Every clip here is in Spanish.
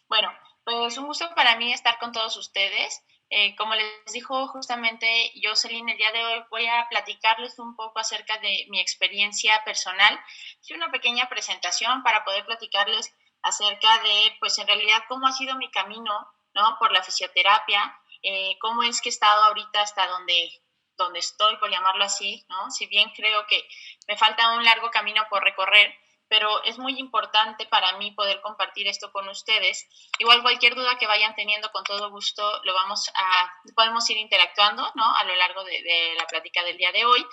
Bueno, pues un gusto para mí estar con todos ustedes. Como les dijo justamente Jocelyn, el día de hoy voy a platicarles un poco acerca de mi experiencia personal. Es una pequeña presentación para poder platicarles acerca de, pues en realidad, cómo ha sido mi camino, ¿no? Por la fisioterapia, cómo es que he estado ahorita hasta donde estoy, por llamarlo así, ¿no? Si bien creo que me falta un largo camino por recorrer, pero es muy importante para mí poder compartir esto con ustedes. Igual cualquier duda que vayan teniendo, con todo gusto podemos ir interactuando, ¿no? A lo largo de la plática del día de hoy.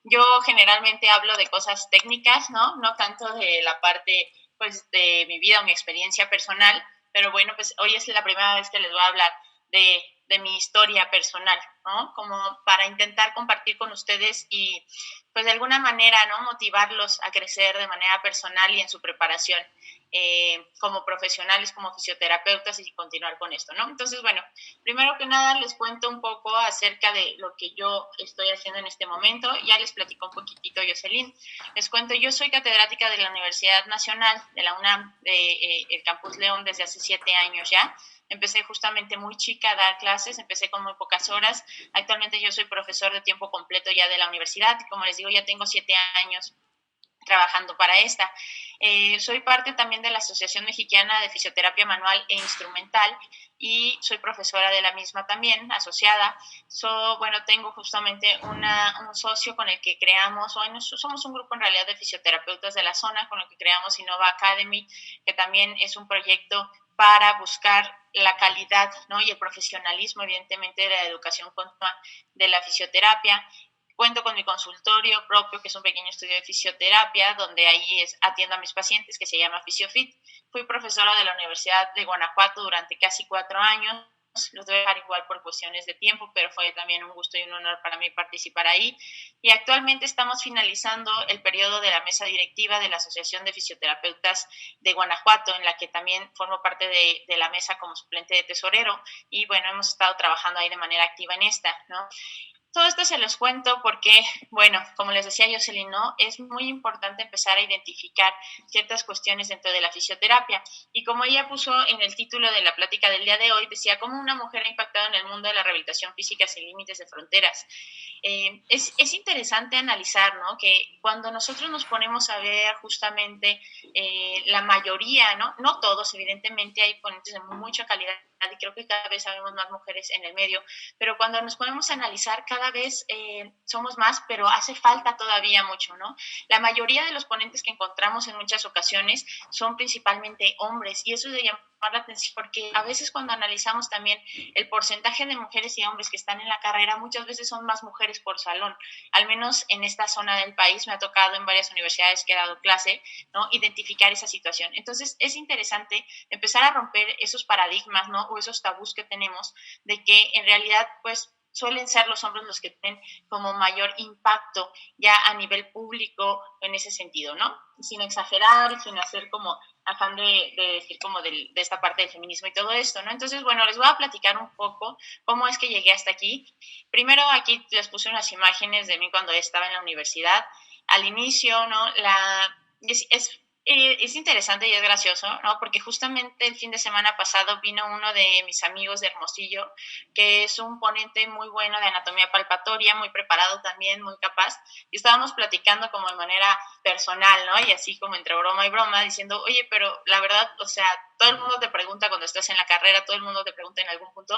Yo generalmente hablo de cosas técnicas, ¿no? No tanto de la parte, pues, de mi vida o mi experiencia personal, pero bueno, pues hoy es la primera vez que les voy a hablar de mi historia personal, ¿no? Como para intentar compartir con ustedes y pues de alguna manera, ¿no? Motivarlos a crecer de manera personal y en su preparación como profesionales, como fisioterapeutas y continuar con esto, ¿no? Entonces, bueno, primero que nada les cuento un poco acerca de lo que yo estoy haciendo en este momento. Ya les platico un poquitito, Jocelyn. Les cuento, yo soy catedrática de la Universidad Nacional de la UNAM, el Campus León, desde hace 7 años ya. Empecé justamente muy chica a dar clases, empecé con muy pocas horas. Actualmente yo soy profesor de tiempo completo ya de la universidad y como les digo, ya tengo 7 años trabajando para esta. Soy parte también de la Asociación Mexicana de Fisioterapia Manual e Instrumental y soy profesora de la misma también, asociada. Bueno, tengo justamente un socio con el que creamos, bueno, somos un grupo en realidad de fisioterapeutas de la zona con el que creamos Innova Academy, que también es un proyecto para buscar la calidad, ¿no? Y el profesionalismo, evidentemente, de la educación continua de la fisioterapia. Cuento con mi consultorio propio, que es un pequeño estudio de fisioterapia, donde ahí atiendo a mis pacientes, que se llama FisioFit. Fui profesora de la Universidad de Guanajuato durante casi 4 años. Los debo dejar igual por cuestiones de tiempo, pero fue también un gusto y un honor para mí participar ahí. Y actualmente estamos finalizando el periodo de la mesa directiva de la Asociación de Fisioterapeutas de Guanajuato, en la que también formo parte de la mesa como suplente de tesorero. Y bueno, hemos estado trabajando ahí de manera activa en esta, ¿no? Todo esto se los cuento porque, bueno, como les decía Jocelyn, ¿no? Es muy importante empezar a identificar ciertas cuestiones dentro de la fisioterapia. Y como ella puso en el título de la plática del día de hoy, decía cómo una mujer ha impactado en el mundo de la rehabilitación física sin límites de fronteras. Es interesante analizar, ¿no? Que cuando nosotros nos ponemos a ver justamente la mayoría, ¿no? No todos, evidentemente hay ponentes de mucha calidad y creo que cada vez sabemos más mujeres en el medio, pero cuando nos podemos analizar cada vez somos más, pero hace falta todavía mucho, ¿no? La mayoría de los ponentes que encontramos en muchas ocasiones son principalmente hombres y eso es de llamar la atención porque a veces cuando analizamos también el porcentaje de mujeres y hombres que están en la carrera, muchas veces son más mujeres por salón, al menos en esta zona del país me ha tocado en varias universidades que he dado clase, ¿no? Identificar esa situación. Entonces es interesante empezar a romper esos paradigmas, ¿no? O esos tabús que tenemos de que en realidad, pues, suelen ser los hombres los que tienen como mayor impacto ya a nivel público en ese sentido, ¿no? Sin exagerar, sin hacer como afán de decir como de esta parte del feminismo y todo esto, ¿no? Entonces, bueno, les voy a platicar un poco cómo es que llegué hasta aquí. Primero aquí les puse unas imágenes de mí cuando estaba en la universidad. Al inicio, ¿no? Es interesante y es gracioso, ¿no? Porque justamente el fin de semana pasado vino uno de mis amigos de Hermosillo, que es un ponente muy bueno de anatomía palpatoria, muy preparado también, muy capaz, y estábamos platicando como de manera personal, ¿no? Y así como entre broma y broma, diciendo, oye, pero la verdad, o sea, todo el mundo te pregunta cuando estás en la carrera, todo el mundo te pregunta en algún punto,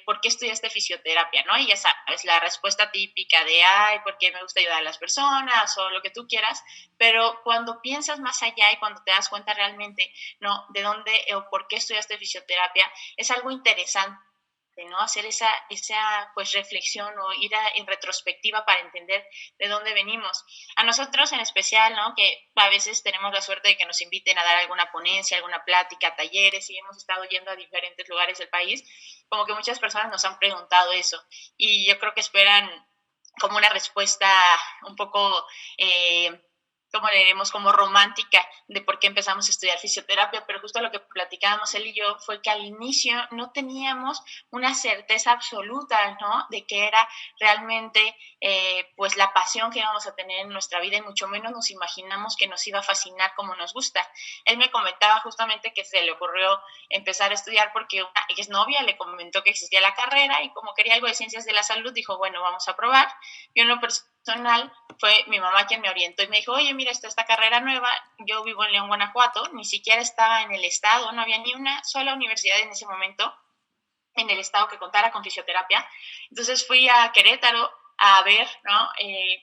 ¿por qué estudiaste fisioterapia, no? Y ya sabes, la respuesta típica de, ay, porque me gusta ayudar a las personas o lo que tú quieras, pero cuando piensas más allá y cuando te das cuenta realmente, ¿no? De dónde o por qué estudiaste fisioterapia, es algo interesante, ¿no? Hacer esa pues reflexión o ir en retrospectiva para entender de dónde venimos. A nosotros en especial, ¿no? Que a veces tenemos la suerte de que nos inviten a dar alguna ponencia, alguna plática, talleres y hemos estado yendo a diferentes lugares del país, como que muchas personas nos han preguntado eso y yo creo que esperan como una respuesta un poco como le diremos, como romántica de por qué empezamos a estudiar fisioterapia, pero justo lo que platicábamos él y yo fue que al inicio no teníamos una certeza absoluta, ¿no? De que era realmente pues la pasión que íbamos a tener en nuestra vida y mucho menos nos imaginamos que nos iba a fascinar como nos gusta. Él me comentaba justamente que se le ocurrió empezar a estudiar porque una exnovia le comentó que existía la carrera y como quería algo de ciencias de la salud, dijo, bueno, vamos a probar. Yo en lo personal fue mi mamá quien me orientó y me dijo, oye, mira, está esta carrera nueva, yo vivo en León, Guanajuato, ni siquiera estaba en el estado, no había ni una sola universidad en ese momento en el estado que contara con fisioterapia. Entonces fui a Querétaro a ver, ¿no?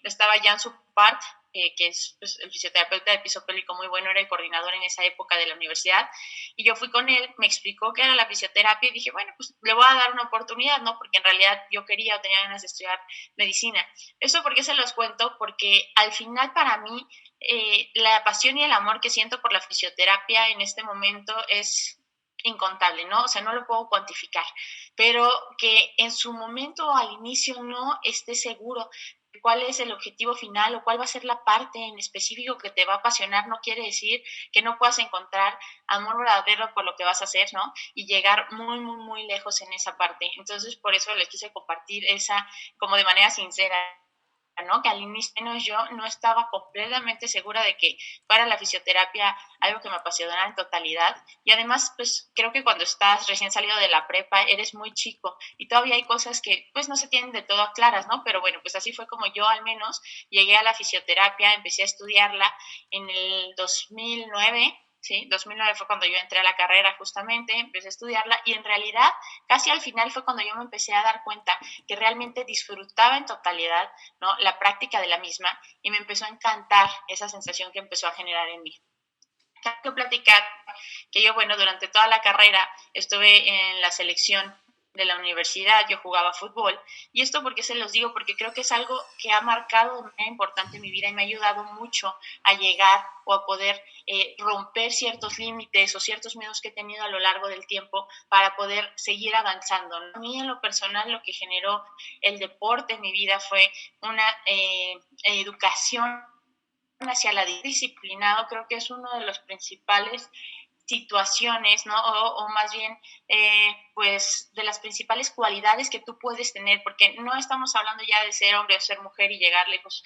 Estaba Jan Supart, que es pues, el fisioterapeuta de piso pélvico muy bueno, era el coordinador en esa época de la universidad, y yo fui con él, me explicó qué era la fisioterapia y dije, bueno, pues le voy a dar una oportunidad, ¿no? Porque en realidad yo quería o tenía ganas de estudiar medicina. ¿Eso por qué se los cuento? Porque al final para mí la pasión y el amor que siento por la fisioterapia en este momento es incontable, ¿no? O sea, no lo puedo cuantificar, pero que en su momento al inicio no esté seguro de cuál es el objetivo final o cuál va a ser la parte en específico que te va a apasionar, no quiere decir que no puedas encontrar amor verdadero por lo que vas a hacer, ¿no? Y llegar muy, muy, muy lejos en esa parte. Entonces, por eso les quise compartir esa como de manera sincera, ¿no? Que al inicio yo no estaba completamente segura de que fuera la fisioterapia algo que me apasionara en totalidad. Y además, pues creo que cuando estás recién salido de la prepa, eres muy chico y todavía hay cosas que pues no se tienen de todo claras, ¿no? Pero bueno, pues así fue como yo al menos llegué a la fisioterapia, empecé a estudiarla en el 2009. Sí, 2009 fue cuando yo entré a la carrera justamente, empecé a estudiarla y en realidad casi al final fue cuando yo me empecé a dar cuenta que realmente disfrutaba en totalidad, ¿no? La práctica de la misma y me empezó a encantar esa sensación que empezó a generar en mí. Tengo que platicar que yo, bueno, durante toda la carrera estuve en la selección de la universidad, yo jugaba fútbol, y esto porque se los digo, porque creo que es algo que ha marcado de manera importante en mi vida y me ha ayudado mucho a llegar o a poder romper ciertos límites o ciertos miedos que he tenido a lo largo del tiempo para poder seguir avanzando, ¿no? A mí en lo personal lo que generó el deporte en mi vida fue una educación hacia la disciplinado, creo que es uno de los principales situaciones, ¿no? O más bien, pues, de las principales cualidades que tú puedes tener, porque no estamos hablando ya de ser hombre o ser mujer y llegar lejos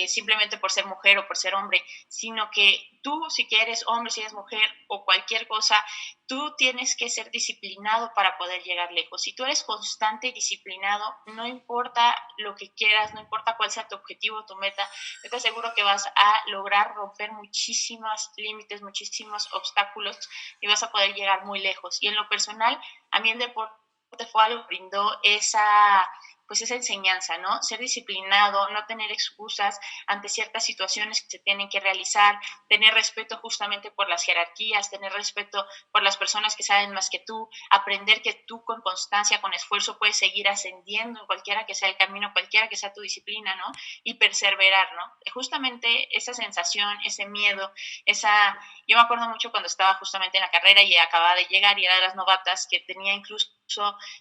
simplemente por ser mujer o por ser hombre, sino que tú, si eres hombre, si eres mujer o cualquier cosa, tú tienes que ser disciplinado para poder llegar lejos. Si tú eres constante y disciplinado, no importa lo que quieras, no importa cuál sea tu objetivo, tu meta, yo te aseguro que vas a lograr romper muchísimos límites, muchísimos obstáculos y vas a poder llegar muy lejos. Y en lo personal, a mí el deporte fue algo que brindó pues esa enseñanza, ¿no? Ser disciplinado, no tener excusas ante ciertas situaciones que se tienen que realizar, tener respeto justamente por las jerarquías, tener respeto por las personas que saben más que tú, aprender que tú con constancia, con esfuerzo puedes seguir ascendiendo en cualquiera que sea el camino, cualquiera que sea tu disciplina, ¿no? Y perseverar, ¿no? Justamente esa sensación, ese miedo, yo me acuerdo mucho cuando estaba justamente en la carrera y acababa de llegar y era de las novatas que tenía incluso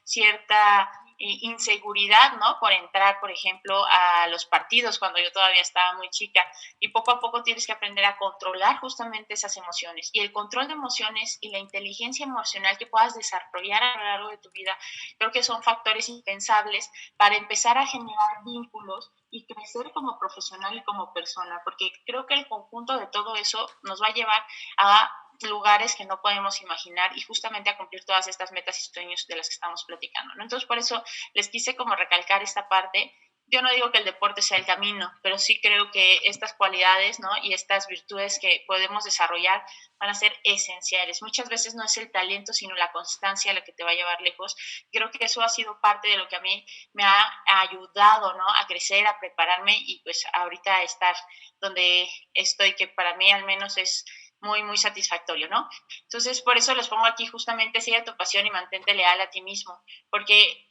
cierta inseguridad, ¿no? Por entrar, por ejemplo, a los partidos cuando yo todavía estaba muy chica y poco a poco tienes que aprender a controlar justamente esas emociones y el control de emociones y la inteligencia emocional que puedas desarrollar a lo largo de tu vida, creo que son factores impensables para empezar a generar vínculos y crecer como profesional y como persona, porque creo que el conjunto de todo eso nos va a llevar a lugares que no podemos imaginar y justamente a cumplir todas estas metas y sueños de las que estamos platicando, ¿no? Entonces, por eso les quise como recalcar esta parte. Yo no digo que el deporte sea el camino, pero sí creo que estas cualidades, ¿no? Y estas virtudes que podemos desarrollar van a ser esenciales. Muchas veces no es el talento, sino la constancia la que te va a llevar lejos. Creo que eso ha sido parte de lo que a mí me ha ayudado, ¿no? A crecer, a prepararme y pues ahorita a estar donde estoy, que para mí al menos es muy, muy satisfactorio, ¿no? Entonces, por eso les pongo aquí justamente, sigue tu pasión y mantente leal a ti mismo, porque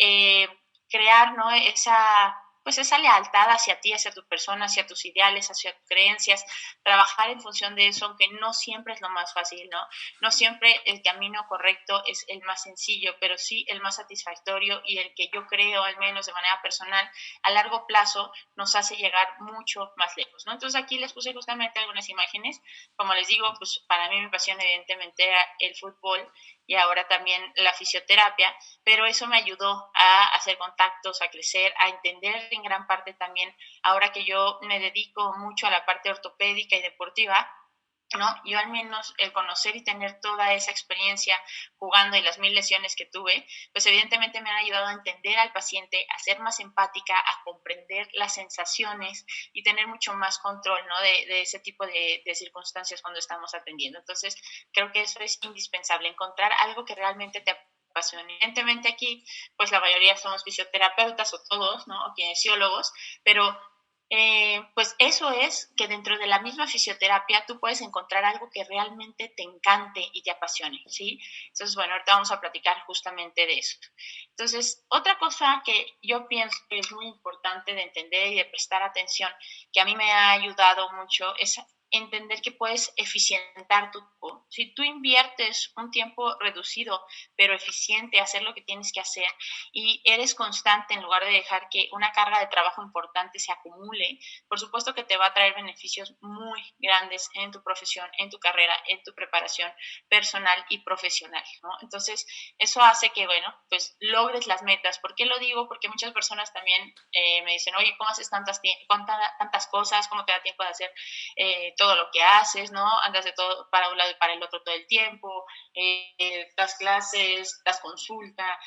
crear, ¿no? pues esa lealtad hacia ti, hacia tu persona, hacia tus ideales, hacia tus creencias, trabajar en función de eso, aunque no siempre es lo más fácil, ¿no? No siempre el camino correcto es el más sencillo, pero sí el más satisfactorio y el que yo creo, al menos de manera personal, a largo plazo nos hace llegar mucho más lejos, ¿no? Entonces aquí les puse justamente algunas imágenes. Como les digo, pues para mí mi pasión evidentemente era el fútbol y ahora también la fisioterapia, pero eso me ayudó a hacer contactos, a crecer, a entender en gran parte también, ahora que yo me dedico mucho a la parte ortopédica y deportiva, ¿no? Yo al menos el conocer y tener toda esa experiencia jugando y las 1000 lesiones que tuve, pues evidentemente me han ayudado a entender al paciente, a ser más empática, a comprender las sensaciones y tener mucho más control, ¿no? De ese tipo de circunstancias cuando estamos atendiendo. Entonces, creo que eso es indispensable, encontrar algo que realmente te apasione. Evidentemente aquí, pues la mayoría somos fisioterapeutas o todos, ¿no? O kinesiólogos, pero pues eso es que dentro de la misma fisioterapia tú puedes encontrar algo que realmente te encante y te apasione, ¿sí? Entonces, bueno, ahorita vamos a platicar justamente de eso. Entonces, otra cosa que yo pienso que es muy importante de entender y de prestar atención, que a mí me ha ayudado mucho, es entender que puedes eficientar tu tiempo. Si tú inviertes un tiempo reducido, pero eficiente, a hacer lo que tienes que hacer y eres constante en lugar de dejar que una carga de trabajo importante se acumule, por supuesto que te va a traer beneficios muy grandes en tu profesión, en tu carrera, en tu preparación personal y profesional, ¿no? Entonces, eso hace que, bueno, pues logres las metas. ¿Por qué lo digo? Porque muchas personas también me dicen, oye, ¿cómo haces tantas cosas? ¿Cómo te da tiempo de hacer todo lo que haces, ¿no? Andas de todo para un lado y para el otro todo el tiempo, das clases, das consulta,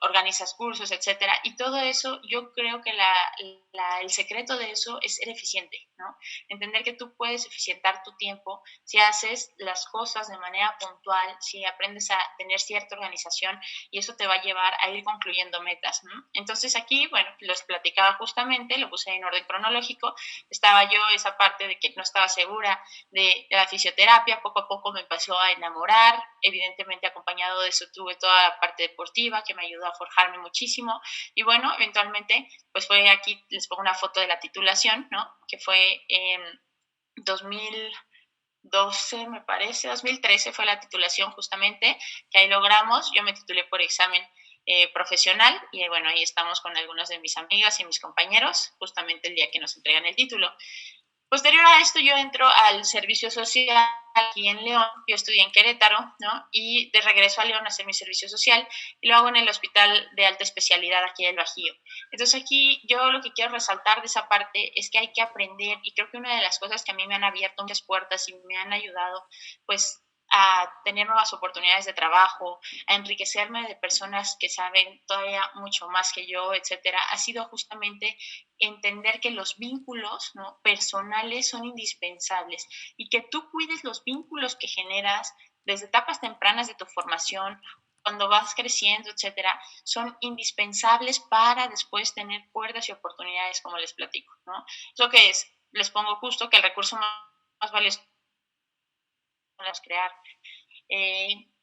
organizas cursos, etcétera. Y todo eso, yo creo que el secreto de eso es ser eficiente, ¿no? Entender que tú puedes eficientar tu tiempo si haces las cosas de manera puntual, si aprendes a tener cierta organización y eso te va a llevar a ir concluyendo metas, ¿no? Entonces aquí, bueno, les platicaba justamente, lo puse en orden cronológico, estaba yo esa parte de que no estaba segura de la fisioterapia, poco a poco me empezó a enamorar, evidentemente acompañado de eso tuve toda la parte deportiva que me ayudó a forjarme muchísimo y bueno, eventualmente pues fue aquí, les pongo una foto de la titulación, ¿no? Que fue en 2012 me parece, 2013 fue la titulación justamente, que ahí logramos, yo me titulé por examen profesional y bueno, ahí estamos con algunas de mis amigas y mis compañeros, justamente el día que nos entregan el título. Posterior a esto yo entro al servicio social aquí en León, yo estudié en Querétaro, ¿no? Y de regreso a León a hacer mi servicio social y lo hago en el Hospital de Alta Especialidad aquí del Bajío. Entonces aquí yo lo que quiero resaltar de esa parte es que hay que aprender y creo que una de las cosas que a mí me han abierto muchas puertas y me han ayudado pues a tener nuevas oportunidades de trabajo, a enriquecerme de personas que saben todavía mucho más que yo, etcétera, ha sido justamente entender que los vínculos, ¿no?, personales son indispensables y que tú cuides los vínculos que generas desde etapas tempranas de tu formación, cuando vas creciendo, etcétera, son indispensables para después tener puertas y oportunidades, como les platico, ¿no? Lo que es, les pongo justo que el recurso más valioso es crear.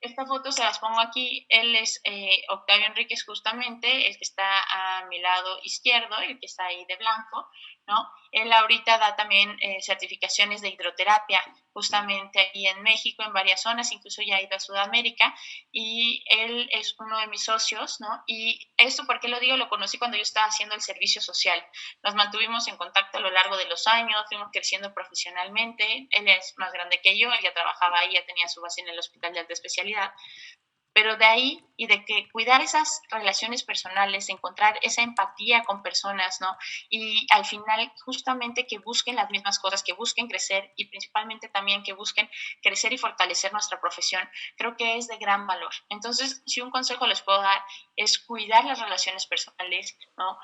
Esta foto se las pongo aquí, él es Octavio Enríquez justamente, el que está a mi lado izquierdo, el que está ahí de blanco, ¿no? Él ahorita da también certificaciones de hidroterapia, justamente aquí en México, en varias zonas, incluso ya ha ido a Sudamérica, y él es uno de mis socios, ¿no? Y esto, ¿por qué lo digo? Lo conocí cuando yo estaba haciendo el servicio social. Nos mantuvimos en contacto a lo largo de los años, fuimos creciendo profesionalmente, él es más grande que yo, él ya trabajaba ahí, ya tenía su base en el Hospital de Alta Especialidad, pero de ahí y de que cuidar esas relaciones personales, encontrar esa empatía con personas, ¿no? Y al final justamente que busquen las mismas cosas, que busquen crecer y principalmente también que busquen crecer y fortalecer nuestra profesión, creo que es de gran valor. Entonces, si un consejo les puedo dar es cuidar las relaciones personales, ¿no?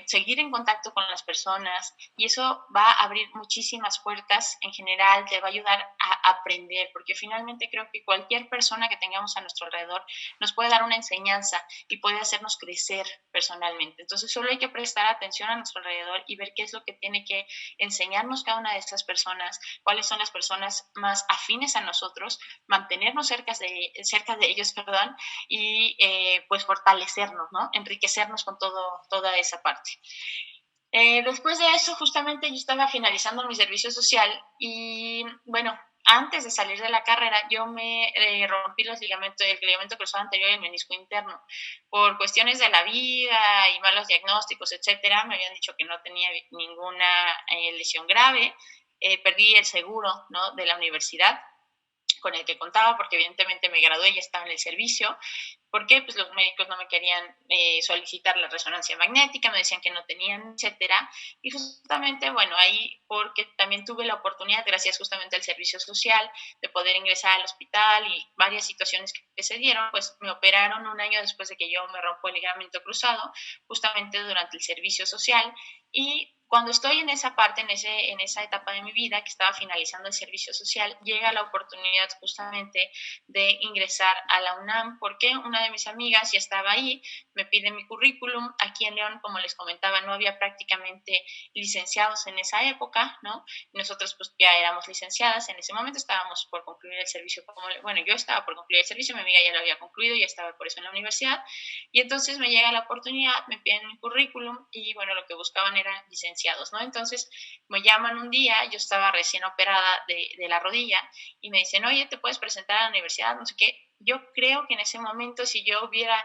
Seguir en contacto con las personas y eso va a abrir muchísimas puertas en general, te va a ayudar a aprender, porque finalmente creo que cualquier persona que tengamos a nuestro alrededor alrededor nos puede dar una enseñanza y puede hacernos crecer personalmente. Entonces solo hay que prestar atención a nuestro alrededor y ver qué es lo que tiene que enseñarnos cada una de estas personas, cuáles son las personas más afines a nosotros, mantenernos cerca de ellos, perdón, y pues fortalecernos, ¿no? Enriquecernos con toda esa parte. Después de eso, justamente yo estaba finalizando mi servicio social y, bueno, antes de salir de la carrera, yo me rompí el ligamento cruzado anterior y el menisco interno. Por cuestiones de la vida y malos diagnósticos, etcétera, me habían dicho que no tenía ninguna lesión grave. Perdí el seguro, ¿no?, de la universidad con el que contaba, porque evidentemente me gradué y estaba en el servicio. ¿Por qué? Pues los médicos no me querían solicitar la resonancia magnética, me decían que no tenían, etcétera. Y justamente, bueno, ahí porque también tuve la oportunidad, gracias justamente al servicio social, de poder ingresar al hospital y varias situaciones que se dieron, pues me operaron un año después de que yo me rompo el ligamento cruzado, justamente durante el servicio social. Y cuando estoy en esa parte, en esa etapa de mi vida, que estaba finalizando el servicio social, llega la oportunidad justamente de ingresar a la UNAM, porque una de mis amigas ya estaba ahí, me pide mi currículum. Aquí en León, como les comentaba, no había prácticamente licenciados en esa época, ¿no? Nosotros pues ya éramos licenciadas, en ese momento estábamos por concluir el servicio, bueno, yo estaba por concluir el servicio, mi amiga ya lo había concluido, ya estaba por eso en la universidad, y entonces me llega la oportunidad, me piden mi currículum, y bueno, lo que buscaban eran licenciados, ¿no? Entonces me llaman un día, yo estaba recién operada de la rodilla, y me dicen, oye, ¿te puedes presentar a la universidad? No sé qué. Yo creo que en ese momento, si yo hubiera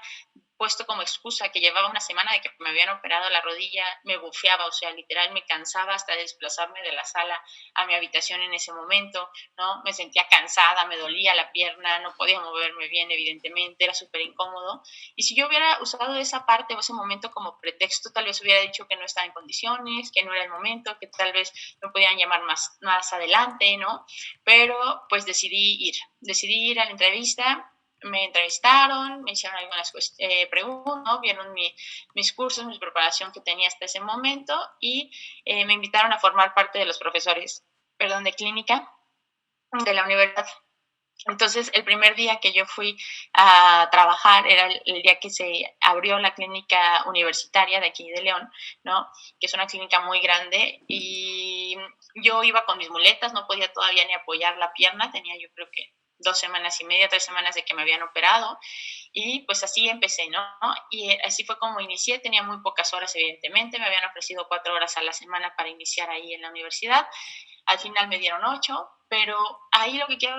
puesto como excusa que llevaba una semana de que me habían operado la rodilla, me bufeaba, o sea, literal me cansaba hasta desplazarme de la sala a mi habitación en ese momento, ¿no? Me sentía cansada, me dolía la pierna, no podía moverme bien, evidentemente, era súper incómodo. Y si yo hubiera usado esa parte o ese momento como pretexto, tal vez hubiera dicho que no estaba en condiciones, que no era el momento, que tal vez me podían llamar más adelante, ¿no? Pero pues decidí ir a la entrevista. Me entrevistaron, me hicieron algunas preguntas, ¿no? Vieron mis cursos, mi preparación que tenía hasta ese momento y me invitaron a formar parte de los profesores, de clínica de la universidad. Entonces, el primer día que yo fui a trabajar era el día que se abrió la clínica universitaria de aquí de León, ¿no? Que es una clínica muy grande, y yo iba con mis muletas, no podía todavía ni apoyar la pierna, tenía yo creo que 2 semanas y media, 3 semanas de que me habían operado, y pues así empecé, ¿no? Y así fue como inicié, tenía muy pocas horas, evidentemente, me habían ofrecido 4 horas a la semana para iniciar ahí en la universidad, al final me dieron 8, pero ahí lo que quiero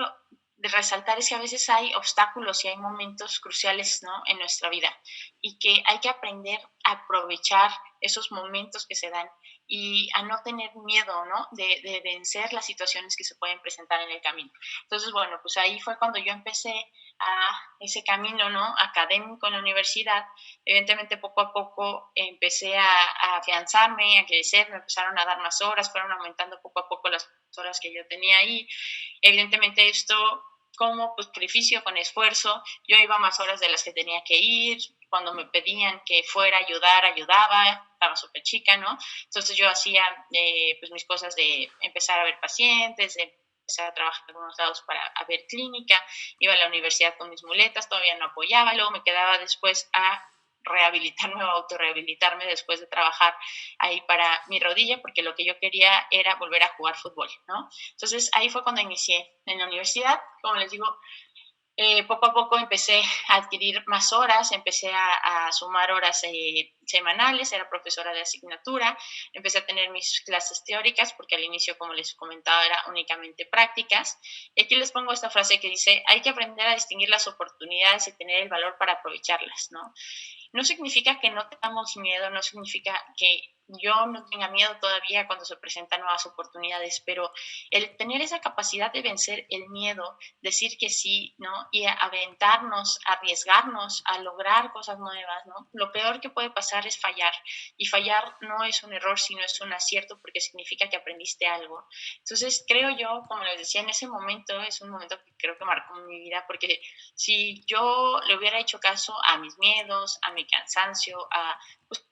de resaltar es que a veces hay obstáculos y hay momentos cruciales, ¿no?, en nuestra vida, y que hay que aprender a aprovechar esos momentos que se dan y a no tener miedo, ¿no?, de vencer las situaciones que se pueden presentar en el camino. Entonces, bueno, pues ahí fue cuando yo empecé a ese camino, ¿no?, académico en la universidad. Evidentemente, poco a poco empecé a afianzarme, a crecer, me empezaron a dar más horas, fueron aumentando poco a poco las horas que yo tenía ahí. Evidentemente esto como pues, sacrificio, con esfuerzo, yo iba más horas de las que tenía que ir, cuando me pedían que fuera a ayudar, ayudaba, estaba súper chica, ¿no? Entonces yo hacía pues mis cosas de empezar a ver pacientes, de empezar a trabajar en algunos lados para ver clínica, iba a la universidad con mis muletas, todavía no apoyaba, luego me quedaba después a rehabilitarme o autorrehabilitarme después de trabajar ahí para mi rodilla, porque lo que yo quería era volver a jugar fútbol, ¿no? Entonces ahí fue cuando inicié en la universidad, como les digo, poco a poco empecé a adquirir más horas, empecé a sumar horas semanales, era profesora de asignatura, empecé a tener mis clases teóricas, porque al inicio, como les comentaba, era únicamente prácticas. Y aquí les pongo esta frase que dice, hay que aprender a distinguir las oportunidades y tener el valor para aprovecharlas, ¿no? No significa que no tengamos miedo, no significa que yo no tenga miedo todavía cuando se presentan nuevas oportunidades, pero el tener esa capacidad de vencer el miedo, decir que sí, ¿no? Y aventarnos, arriesgarnos a lograr cosas nuevas, ¿no? Lo peor que puede pasar es fallar, y fallar no es un error, sino es un acierto, porque significa que aprendiste algo. Entonces, creo yo, como les decía, en ese momento es un momento que creo que marcó mi vida, porque si yo le hubiera hecho caso a mis miedos, a mi cansancio, a pues,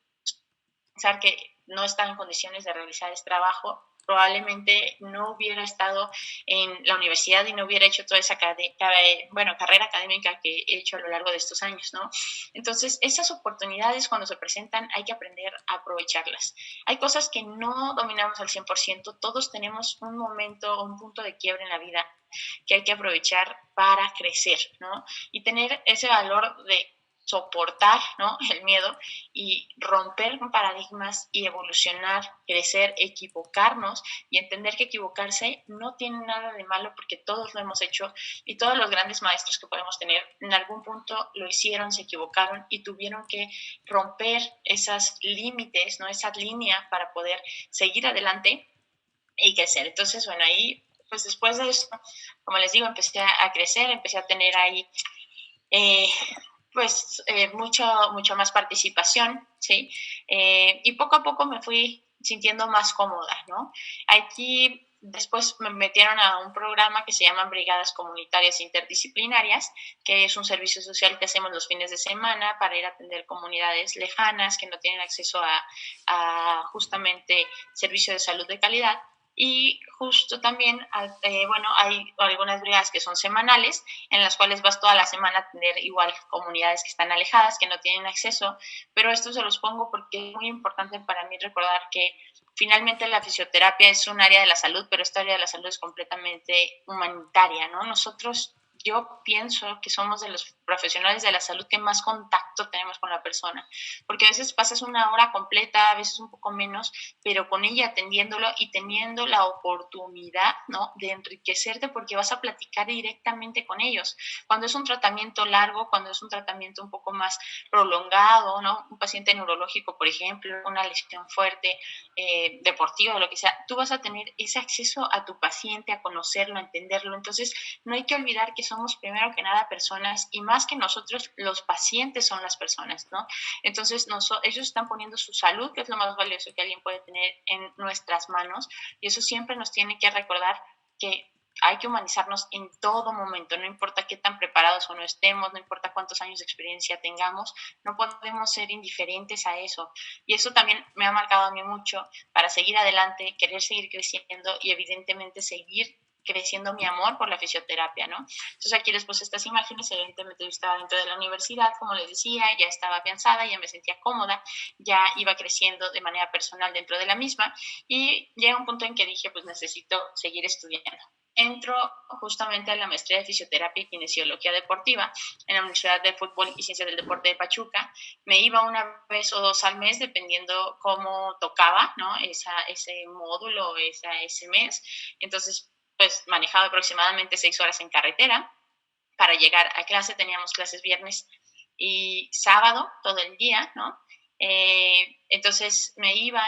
pensar que no estaba en condiciones de realizar este trabajo, probablemente no hubiera estado en la universidad y no hubiera hecho toda esa carrera académica que he hecho a lo largo de estos años, ¿no? Entonces, esas oportunidades cuando se presentan hay que aprender a aprovecharlas. Hay cosas que no dominamos al 100%, todos tenemos un momento o un punto de quiebre en la vida que hay que aprovechar para crecer, ¿no? Y tener ese valor de soportar, ¿no?, el miedo y romper paradigmas y evolucionar, crecer, equivocarnos y entender que equivocarse no tiene nada de malo porque todos lo hemos hecho y todos los grandes maestros que podemos tener en algún punto lo hicieron, se equivocaron y tuvieron que romper esos límites, ¿no?, esa línea para poder seguir adelante y crecer. Entonces, bueno, ahí, pues después de eso, como les digo, empecé a crecer, empecé a tener ahí mucho más participación, ¿sí? Y poco a poco me fui sintiendo más cómoda, ¿no? Aquí después me metieron a un programa que se llaman Brigadas Comunitarias Interdisciplinarias, que es un servicio social que hacemos los fines de semana para ir a atender comunidades lejanas que no tienen acceso a justamente servicio de salud de calidad. Y justo también, hay algunas brigadas que son semanales, en las cuales vas toda la semana a atender igual comunidades que están alejadas, que no tienen acceso, pero esto se los pongo porque es muy importante para mí recordar que finalmente la fisioterapia es un área de la salud, pero esta área de la salud es completamente humanitaria, ¿no? Yo pienso que somos de los profesionales de la salud que más contacto tenemos con la persona, porque a veces pasas una hora completa, a veces un poco menos, pero con ella atendiéndolo y teniendo la oportunidad, ¿no?, de enriquecerte porque vas a platicar directamente con ellos. Cuando es un tratamiento largo, cuando es un tratamiento un poco más prolongado, ¿no?, un paciente neurológico, por ejemplo, una lesión fuerte, deportiva o lo que sea, tú vas a tener ese acceso a tu paciente, a conocerlo, a entenderlo. Entonces, no hay que olvidar que somos primero que nada personas y más que nosotros, los pacientes son las personas, ¿no? Entonces, ellos están poniendo su salud, que es lo más valioso que alguien puede tener en nuestras manos, y eso siempre nos tiene que recordar que hay que humanizarnos en todo momento, no importa qué tan preparados o no estemos, no importa cuántos años de experiencia tengamos, no podemos ser indiferentes a eso. Y eso también me ha marcado a mí mucho para seguir adelante, querer seguir creciendo y evidentemente seguir creciendo mi amor por la fisioterapia, ¿no? Entonces aquí les puse estas imágenes, evidentemente yo estaba dentro de la universidad, como les decía, ya estaba afianzada, ya me sentía cómoda, ya iba creciendo de manera personal dentro de la misma y llega un punto en que dije, pues necesito seguir estudiando. Entro justamente a la maestría de fisioterapia y kinesiología deportiva en la Universidad de Fútbol y Ciencias del Deporte de Pachuca. Me iba una vez o dos al mes, dependiendo cómo tocaba, ¿no?, ese módulo, ese mes. Entonces, pues manejaba aproximadamente 6 horas en carretera para llegar a clase. Teníamos clases viernes y sábado todo el día, ¿no? Entonces me iba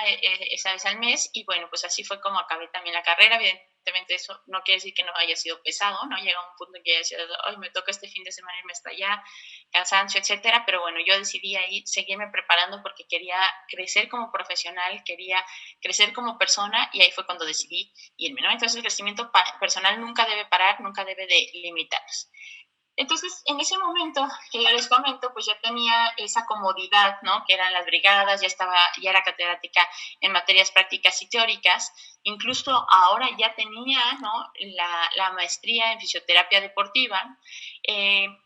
esa vez al mes y bueno, pues así fue como acabé también la carrera. Evidentemente eso no quiere decir que no haya sido pesado, ¿no? Llega un punto en que haya sido, ay, me toca este fin de semana irme hasta allá, cansancio, etcétera, pero bueno, yo decidí ahí seguirme preparando porque quería crecer como profesional, quería crecer como persona y ahí fue cuando decidí irme, ¿no? Entonces el crecimiento personal nunca debe parar, nunca debe de limitarnos. Entonces, en ese momento que yo les comento, pues ya tenía esa comodidad, ¿no?, que eran las brigadas, ya era catedrática en materias prácticas y teóricas, incluso ahora ya tenía, ¿no?, la maestría en fisioterapia deportiva,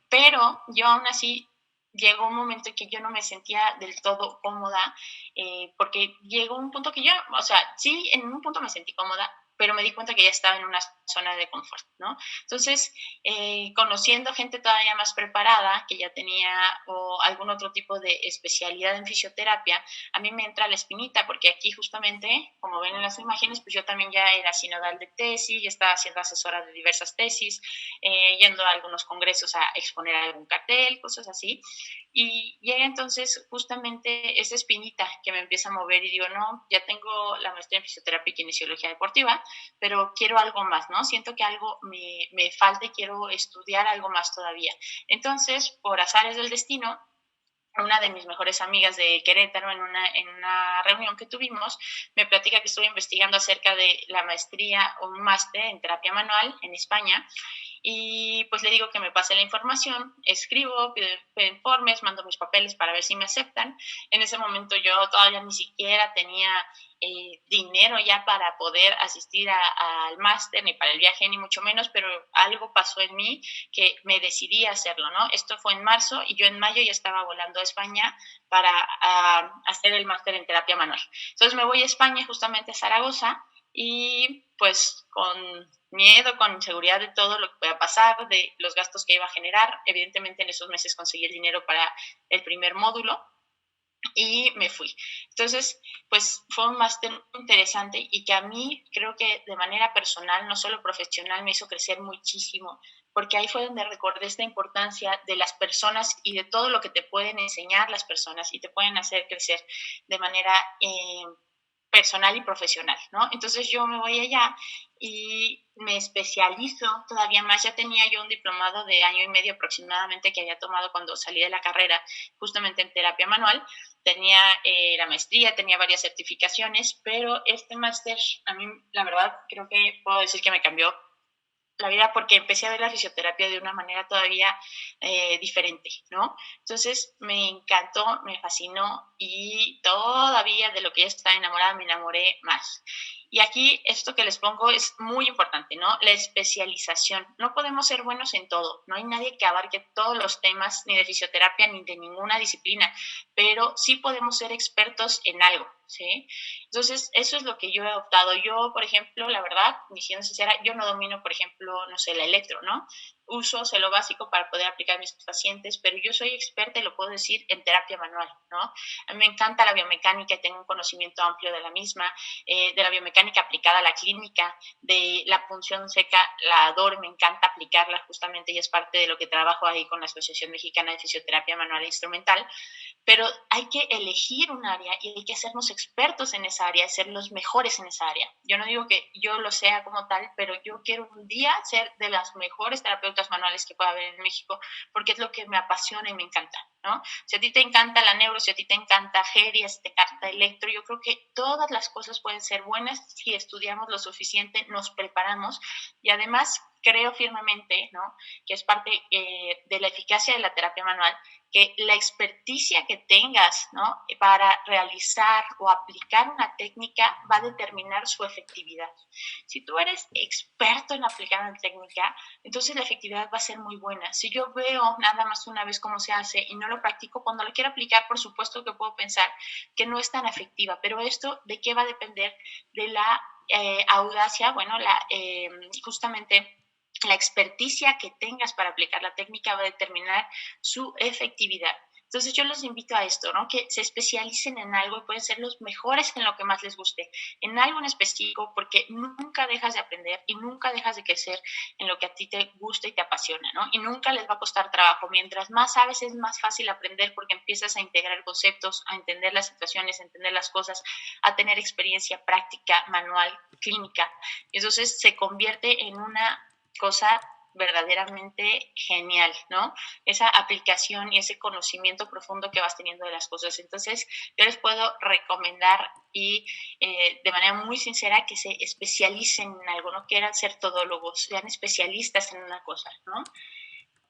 pero yo aún así llegó un momento en que yo no me sentía del todo cómoda, porque llegó un punto que yo, o sea, sí, en un punto me sentí cómoda, pero me di cuenta que ya estaba en una zona de confort, ¿no? Entonces, conociendo gente todavía más preparada, que ya tenía o algún otro tipo de especialidad en fisioterapia, a mí me entra la espinita, porque aquí justamente, como ven en las imágenes, pues yo también ya era sinodal de tesis, ya estaba siendo asesora de diversas tesis, yendo a algunos congresos a exponer algún cartel, cosas así, y llega entonces justamente esa espinita que me empieza a mover y digo, no, ya tengo la maestría en fisioterapia y kinesiología deportiva, pero quiero algo más, ¿no? Siento que algo me falta y quiero estudiar algo más todavía. Entonces, por azares del destino, una de mis mejores amigas de Querétaro, en una reunión que tuvimos, me platica que estuve investigando acerca de la maestría o un máster en terapia manual en España y pues le digo que me pase la información, escribo, pido informes, mando mis papeles para ver si me aceptan. En ese momento yo todavía ni siquiera tenía dinero ya para poder asistir al máster, ni para el viaje, ni mucho menos, pero algo pasó en mí que me decidí a hacerlo, ¿no? Esto fue en marzo y yo en mayo ya estaba volando a España para hacer el máster en terapia manual. Entonces me voy a España, justamente a Zaragoza, y pues con miedo, con inseguridad de todo lo que pueda pasar, de los gastos que iba a generar. Evidentemente en esos meses conseguí el dinero para el primer módulo y me fui. Entonces, pues fue un máster interesante y que a mí creo que de manera personal, no solo profesional, me hizo crecer muchísimo, porque ahí fue donde recordé esta importancia de las personas y de todo lo que te pueden enseñar las personas y te pueden hacer crecer de manera personal y profesional, ¿no? Entonces yo me voy allá y me especializo todavía más. Ya tenía yo un diplomado de año y medio aproximadamente que había tomado cuando salí de la carrera, justamente en terapia manual. Tenía la maestría, tenía varias certificaciones, pero este máster a mí, la verdad, creo que puedo decir que me cambió la vida porque empecé a ver la fisioterapia de una manera todavía diferente, ¿no? Entonces me encantó, me fascinó y todavía de lo que ya estaba enamorada me enamoré más. Y aquí esto que les pongo es muy importante, ¿no? La especialización. No podemos ser buenos en todo. No hay nadie que abarque todos los temas ni de fisioterapia ni de ninguna disciplina, pero sí podemos ser expertos en algo, ¿sí? Entonces, eso es lo que yo he optado. Yo, por ejemplo, la verdad, siendo sincera, yo no domino, por ejemplo, no sé, la electro, ¿no? Uso, sé lo básico para poder aplicar a mis pacientes, pero yo soy experta y lo puedo decir en terapia manual, ¿no? A mí me encanta la biomecánica y tengo un conocimiento amplio de la misma, de la biomecánica aplicada a la clínica, de la punción seca, la adoro, me encanta aplicarla justamente y es parte de lo que trabajo ahí con la Asociación Mexicana de Fisioterapia Manual e Instrumental, pero hay que elegir un área y hay que hacernos expertos en esa área, ser los mejores en esa área. Yo no digo que yo lo sea como tal, pero yo quiero un día ser de las mejores terapeutas manuales que pueda haber en México, porque es lo que me apasiona y me encanta, ¿no? Si a ti te encanta la neuro, si a ti te encanta geria, si te encanta electro, yo creo que todas las cosas pueden ser buenas si estudiamos lo suficiente, nos preparamos y además creo firmemente, ¿no?, que es parte de la eficacia de la terapia manual, que la experticia que tengas, ¿no?, para realizar o aplicar una técnica va a determinar su efectividad. Si tú eres experto en aplicar una técnica, entonces la efectividad va a ser muy buena. Si yo veo nada más una vez cómo se hace y no lo practico, cuando lo quiero aplicar, por supuesto que puedo pensar que no es tan efectiva, pero esto ¿de qué va a depender? De la audacia, bueno, justamente la experticia que tengas para aplicar la técnica va a determinar su efectividad. Entonces yo los invito a esto, ¿no?, que se especialicen en algo y pueden ser los mejores en lo que más les guste, en algo en específico, porque nunca dejas de aprender y nunca dejas de crecer en lo que a ti te gusta y te apasiona, ¿no? Y nunca les va a costar trabajo. Mientras más sabes, es más fácil aprender porque empiezas a integrar conceptos, a entender las situaciones, a entender las cosas, a tener experiencia práctica, manual, clínica. Y entonces se convierte en una cosa verdaderamente genial, ¿no? Esa aplicación y ese conocimiento profundo que vas teniendo de las cosas. Entonces, yo les puedo recomendar y de manera muy sincera que se especialicen en algo, no quieran ser todólogos, sean especialistas en una cosa, ¿no?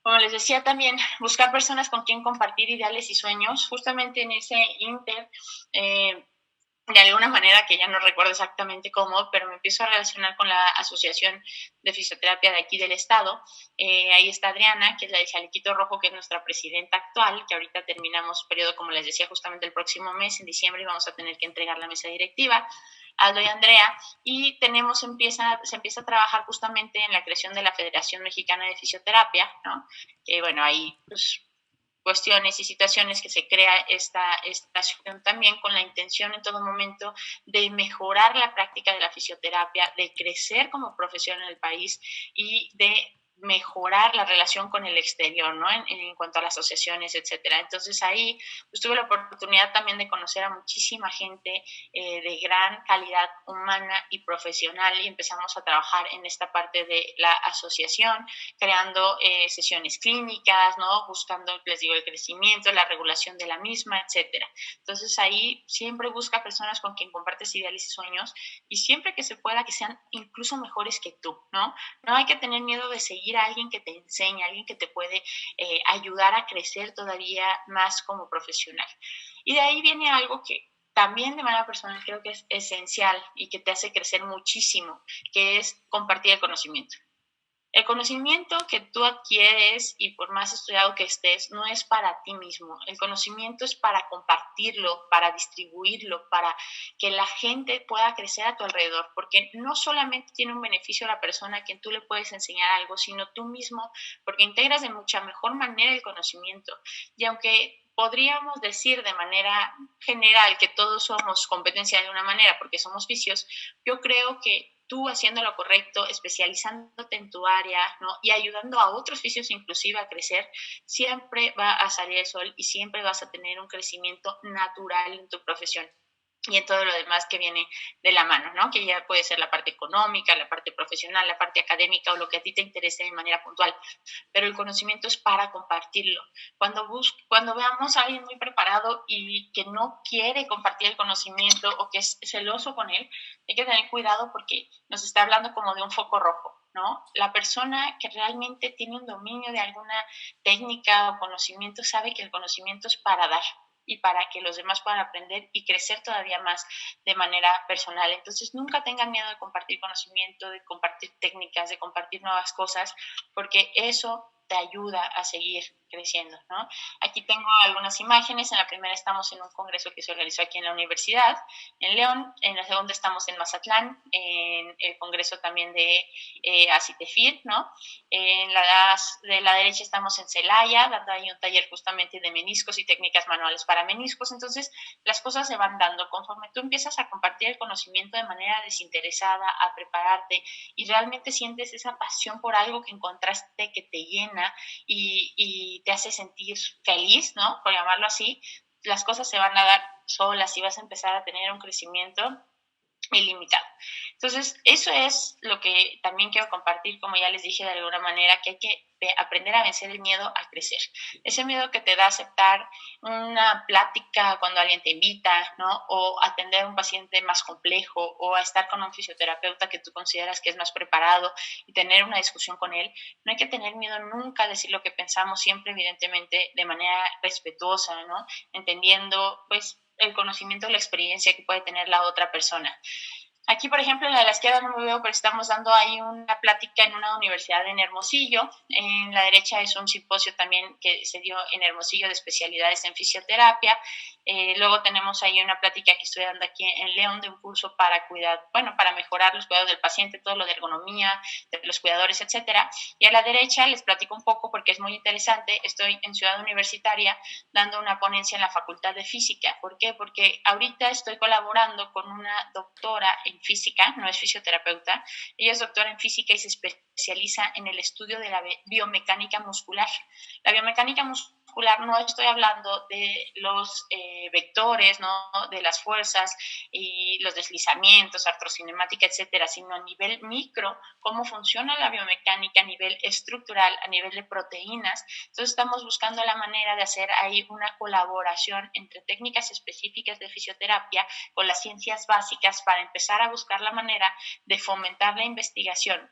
Como les decía también, buscar personas con quien compartir ideales y sueños, justamente en ese inter, de alguna manera que ya no recuerdo exactamente cómo, pero me empiezo a relacionar con la Asociación de Fisioterapia de aquí del estado. Ahí está Adriana, que es la del Chalequito Rojo, que es nuestra presidenta actual, que ahorita terminamos periodo, como les decía, justamente el próximo mes, en diciembre, y vamos a tener que entregar la mesa directiva. Aldo y Andrea, y se empieza a trabajar justamente en la creación de la Federación Mexicana de Fisioterapia, ¿no? Que bueno, ahí pues cuestiones y situaciones que se crea esta asociación también con la intención en todo momento de mejorar la práctica de la fisioterapia, de crecer como profesión en el país y de mejorar la relación con el exterior, ¿no? En cuanto a las asociaciones, etcétera. Entonces ahí pues, tuve la oportunidad también de conocer a muchísima gente de gran calidad humana y profesional y empezamos a trabajar en esta parte de la asociación, creando sesiones clínicas, ¿no? Buscando, les digo, el crecimiento, la regulación de la misma, etcétera. Entonces ahí siempre busca personas con quien compartes ideales y sueños y siempre que se pueda que sean incluso mejores que tú, ¿no? No hay que tener miedo de seguir seguir a alguien que te enseña, alguien que te puede ayudar a crecer todavía más como profesional. Y de ahí viene algo que también de manera personal creo que es esencial y que te hace crecer muchísimo, que es compartir el conocimiento. El conocimiento que tú adquieres y por más estudiado que estés, no es para ti mismo. El conocimiento es para compartirlo, para distribuirlo, para que la gente pueda crecer a tu alrededor, porque no solamente tiene un beneficio a la persona a quien tú le puedes enseñar algo, sino tú mismo, porque integras de mucha mejor manera el conocimiento. Y aunque podríamos decir de manera general que todos somos competencia de una manera porque somos vicios, yo creo que tú haciendo lo correcto, especializándote en tu área, ¿no? Y ayudando a otros fisios inclusive a crecer, siempre va a salir el sol y siempre vas a tener un crecimiento natural en tu profesión y en todo lo demás que viene de la mano, ¿no? Que ya puede ser la parte económica, la parte profesional, la parte académica o lo que a ti te interese de manera puntual, pero el conocimiento es para compartirlo. Cuando veamos a alguien muy preparado y que no quiere compartir el conocimiento o que es celoso con él, hay que tener cuidado porque nos está hablando como de un foco rojo, ¿no? La persona que realmente tiene un dominio de alguna técnica o conocimiento sabe que el conocimiento es para dar y para que los demás puedan aprender y crecer todavía más de manera personal. Entonces, nunca tengan miedo de compartir conocimiento, de compartir técnicas, de compartir nuevas cosas, porque eso te ayuda a seguir creciendo, ¿no? Aquí tengo algunas imágenes. En la primera estamos en un congreso que se organizó aquí en la universidad, en León. En la segunda estamos en Mazatlán, en el congreso también de ACITEFIR, ¿no? De la derecha estamos en Celaya, dando ahí un taller justamente de meniscos y técnicas manuales para meniscos. Entonces, las cosas se van dando conforme tú empiezas a compartir el conocimiento de manera desinteresada, a prepararte y realmente sientes esa pasión por algo que encontraste que te llena y te hace sentir feliz, ¿no? Por llamarlo así, las cosas se van a dar solas y vas a empezar a tener un crecimiento ilimitado. Entonces, eso es lo que también quiero compartir, como ya les dije de alguna manera, que hay que aprender a vencer el miedo a crecer. Ese miedo que te da aceptar una plática cuando alguien te invita, ¿no? O atender a un paciente más complejo o a estar con un fisioterapeuta que tú consideras que es más preparado y tener una discusión con él. No hay que tener miedo nunca a decir lo que pensamos, siempre evidentemente de manera respetuosa, ¿no? Entendiendo, pues, el conocimiento, la experiencia que puede tener la otra persona. Aquí, por ejemplo, en la de la izquierda no me veo, pero estamos dando ahí una plática en una universidad en Hermosillo. En la derecha es un simposio también que se dio en Hermosillo de especialidades en fisioterapia. Luego tenemos ahí una plática que estoy dando aquí en León de un curso para para mejorar los cuidados del paciente, todo lo de ergonomía, de los cuidadores, etcétera. Y a la derecha les platico un poco porque es muy interesante. Estoy en Ciudad Universitaria dando una ponencia en la Facultad de Física. ¿Por qué? Porque ahorita estoy colaborando con una doctora en física, no es fisioterapeuta. Ella es doctora en física y se especializa en el estudio de la biomecánica muscular. La biomecánica muscular no estoy hablando de los vectores, ¿no? De las fuerzas y los deslizamientos, artrocinemática, etcétera, sino a nivel micro, cómo funciona la biomecánica a nivel estructural, a nivel de proteínas. Entonces estamos buscando la manera de hacer ahí una colaboración entre técnicas específicas de fisioterapia con las ciencias básicas para empezar a buscar la manera de fomentar la investigación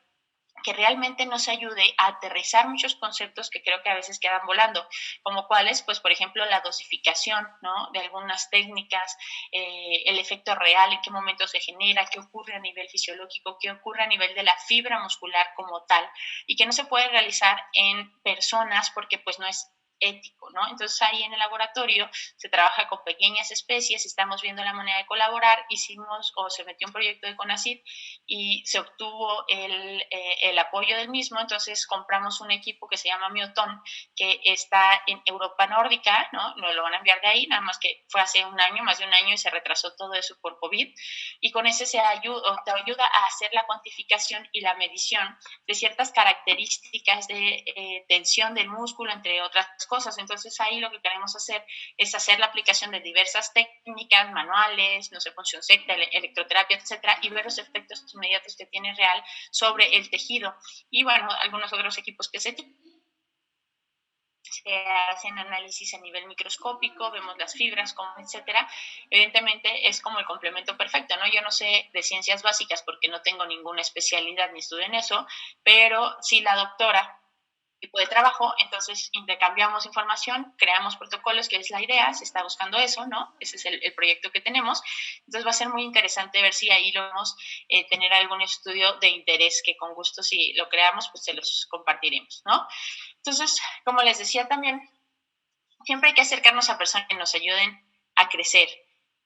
que realmente nos ayude a aterrizar muchos conceptos que creo que a veces quedan volando, como cuáles, pues por ejemplo, la dosificación, ¿no? De algunas técnicas, el efecto real, en qué momento se genera, qué ocurre a nivel fisiológico, qué ocurre a nivel de la fibra muscular como tal, y que no se puede realizar en personas porque pues no es ético, ¿no? Entonces ahí en el laboratorio se trabaja con pequeñas especies, estamos viendo la manera de colaborar, se metió un proyecto de CONACYT y se obtuvo el apoyo del mismo, entonces compramos un equipo que se llama Miotón, que está en Europa nórdica, ¿no? Nos lo van a enviar de ahí, nada más que fue hace un año, más de un año, y se retrasó todo eso por COVID, y con ese te ayuda a hacer la cuantificación y la medición de ciertas características de tensión del músculo, entre otras cosas. Entonces ahí lo que queremos hacer es hacer la aplicación de diversas técnicas manuales, no sé, función secta, electroterapia, etcétera, y ver los efectos inmediatos que tiene real sobre el tejido. Y bueno, algunos otros equipos que se se hacen análisis a nivel microscópico, vemos las fibras, etcétera. Evidentemente es como el complemento perfecto, ¿no? Yo no sé de ciencias básicas porque no tengo ninguna especialidad ni estudio en eso, pero sí la doctora tipo de trabajo, entonces intercambiamos información, creamos protocolos, que es la idea, se está buscando eso, ¿no? Ese es el proyecto que tenemos. Entonces va a ser muy interesante ver si ahí logramos tener algún estudio de interés que con gusto si lo creamos, pues se los compartiremos, ¿no? Entonces, como les decía también, siempre hay que acercarnos a personas que nos ayuden a crecer.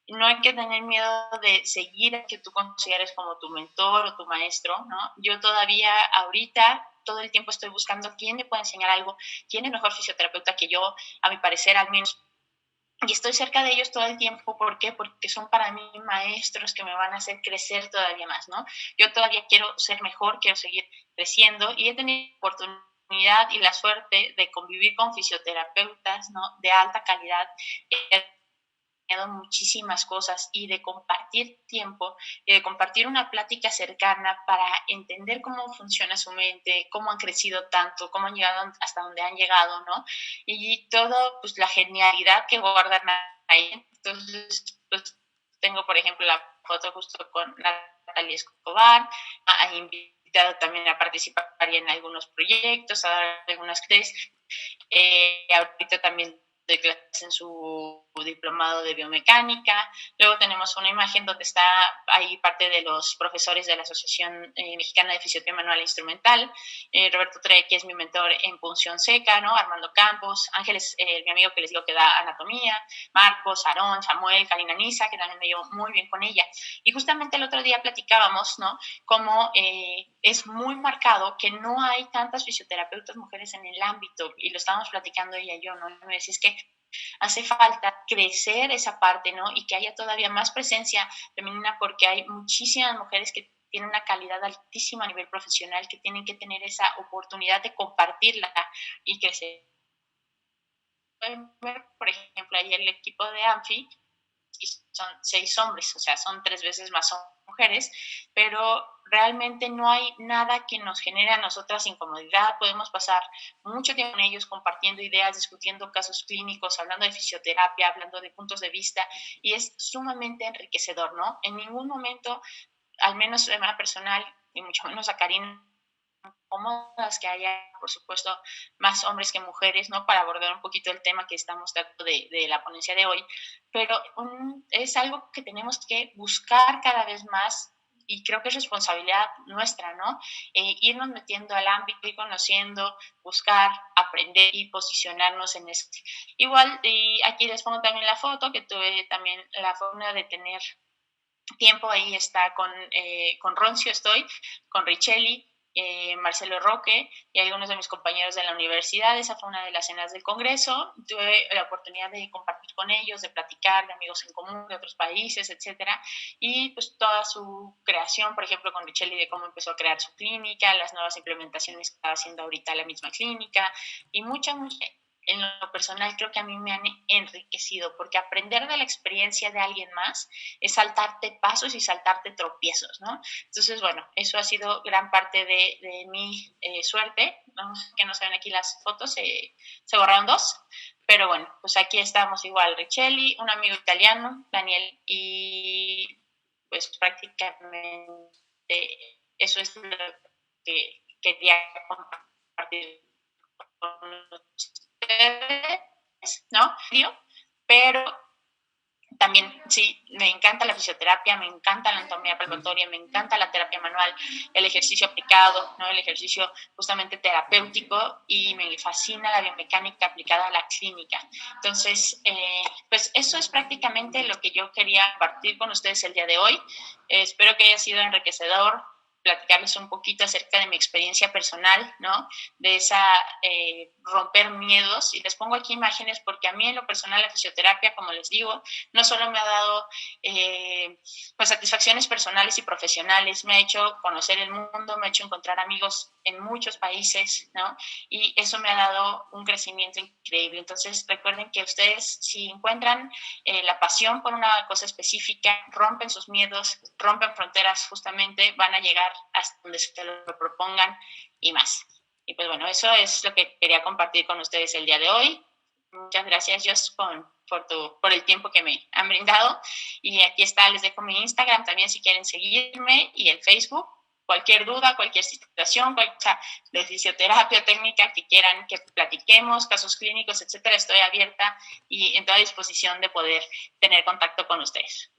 No hay que tener miedo de seguir a que tú consideres como tu mentor o tu maestro, ¿no? Yo todavía ahorita todo el tiempo estoy buscando quién me puede enseñar algo, quién es mejor fisioterapeuta que yo, a mi parecer al menos. Y estoy cerca de ellos todo el tiempo. ¿Por qué? Porque son para mí maestros que me van a hacer crecer todavía más, ¿no? Yo todavía quiero ser mejor, quiero seguir creciendo y he tenido oportunidad y la suerte de convivir con fisioterapeutas, ¿no? De alta calidad. Muchísimas cosas y de compartir tiempo, de compartir una plática cercana para entender cómo funciona su mente, cómo han crecido tanto, cómo han llegado hasta donde han llegado, ¿no? Y todo, pues la genialidad que guardan ahí. Entonces, pues tengo, por ejemplo, la foto justo con Natalia Escobar, ha invitado también a participar en algunos proyectos, a dar algunas clases. Ahorita también de clases en su diplomado de biomecánica. Luego tenemos una imagen donde está ahí parte de los profesores de la Asociación Mexicana de Fisioterapia Manual e Instrumental. Roberto Trey, que es mi mentor en punción seca, ¿no? Armando Campos, Ángeles, mi amigo que les digo que da anatomía, Marcos, Aarón, Samuel, Karina Nisa, que también me llevo muy bien con ella. Y justamente el otro día platicábamos, ¿no? Cómo es muy marcado que no hay tantas fisioterapeutas mujeres en el ámbito, y lo estábamos platicando ella y yo, ¿no? Me decís que hace falta crecer esa parte, ¿no? Y que haya todavía más presencia femenina porque hay muchísimas mujeres que tienen una calidad altísima a nivel profesional, que tienen que tener esa oportunidad de compartirla y crecer. Por ejemplo, ahí el equipo de Anfi y son 6 hombres, o sea, son 3 veces más mujeres, pero realmente no hay nada que nos genere a nosotras incomodidad. Podemos pasar mucho tiempo con ellos compartiendo ideas, discutiendo casos clínicos, hablando de fisioterapia, hablando de puntos de vista, y es sumamente enriquecedor, ¿no? En ningún momento, al menos de manera personal, y mucho menos a Karina, cómodas, que haya, por supuesto, más hombres que mujeres, ¿no? Para abordar un poquito el tema que estamos tratando de la ponencia de hoy, pero es algo que tenemos que buscar cada vez más y creo que es responsabilidad nuestra, ¿no? Irnos metiendo al ámbito, ir conociendo, buscar, aprender y posicionarnos en este. Igual, y aquí les pongo también la foto, que tuve también la fortuna de tener tiempo ahí está con Roncio estoy, con Richelli, Marcelo Roque y algunos de mis compañeros de la universidad. Esa fue una de las cenas del Congreso. Tuve la oportunidad de compartir con ellos, de platicar, de amigos en común de otros países, etcétera. Y pues toda su creación, por ejemplo, con Richelli, de cómo empezó a crear su clínica, las nuevas implementaciones que está haciendo ahorita la misma clínica y mucha en lo personal creo que a mí me han enriquecido, porque aprender de la experiencia de alguien más es saltarte pasos y saltarte tropiezos, ¿no? Entonces, bueno, eso ha sido gran parte de mi suerte, ¿no? Que no se ven aquí las fotos, se borraron 2, pero bueno, pues aquí estamos igual, Richelli, un amigo italiano, Daniel, y pues prácticamente eso es lo que quería compartir con ustedes, ¿no? Pero también, sí, me encanta la fisioterapia, me encanta la anatomía palpatoria, me encanta la terapia manual, el ejercicio aplicado, ¿no? El ejercicio justamente terapéutico, y me fascina la biomecánica aplicada a la clínica. Entonces, pues eso es prácticamente lo que yo quería compartir con ustedes el día de hoy. Espero que haya sido enriquecedor platicarles un poquito acerca de mi experiencia personal, ¿no? De esa romper miedos, y les pongo aquí imágenes porque a mí en lo personal la fisioterapia, como les digo, no solo me ha dado pues satisfacciones personales y profesionales, me ha hecho conocer el mundo, me ha hecho encontrar amigos en muchos países, ¿no? Y eso me ha dado un crecimiento increíble. Entonces recuerden que ustedes, si encuentran la pasión por una cosa específica, rompen sus miedos, rompen fronteras, justamente van a llegar hasta donde se lo propongan y más. Y pues bueno, eso es lo que quería compartir con ustedes el día de hoy. Muchas gracias, Josh, por el tiempo que me han brindado. Y aquí está, les dejo mi Instagram también si quieren seguirme y el Facebook. Cualquier duda, cualquier situación, cualquier de fisioterapia técnica que quieran que platiquemos, casos clínicos, etcétera, estoy abierta y en toda disposición de poder tener contacto con ustedes.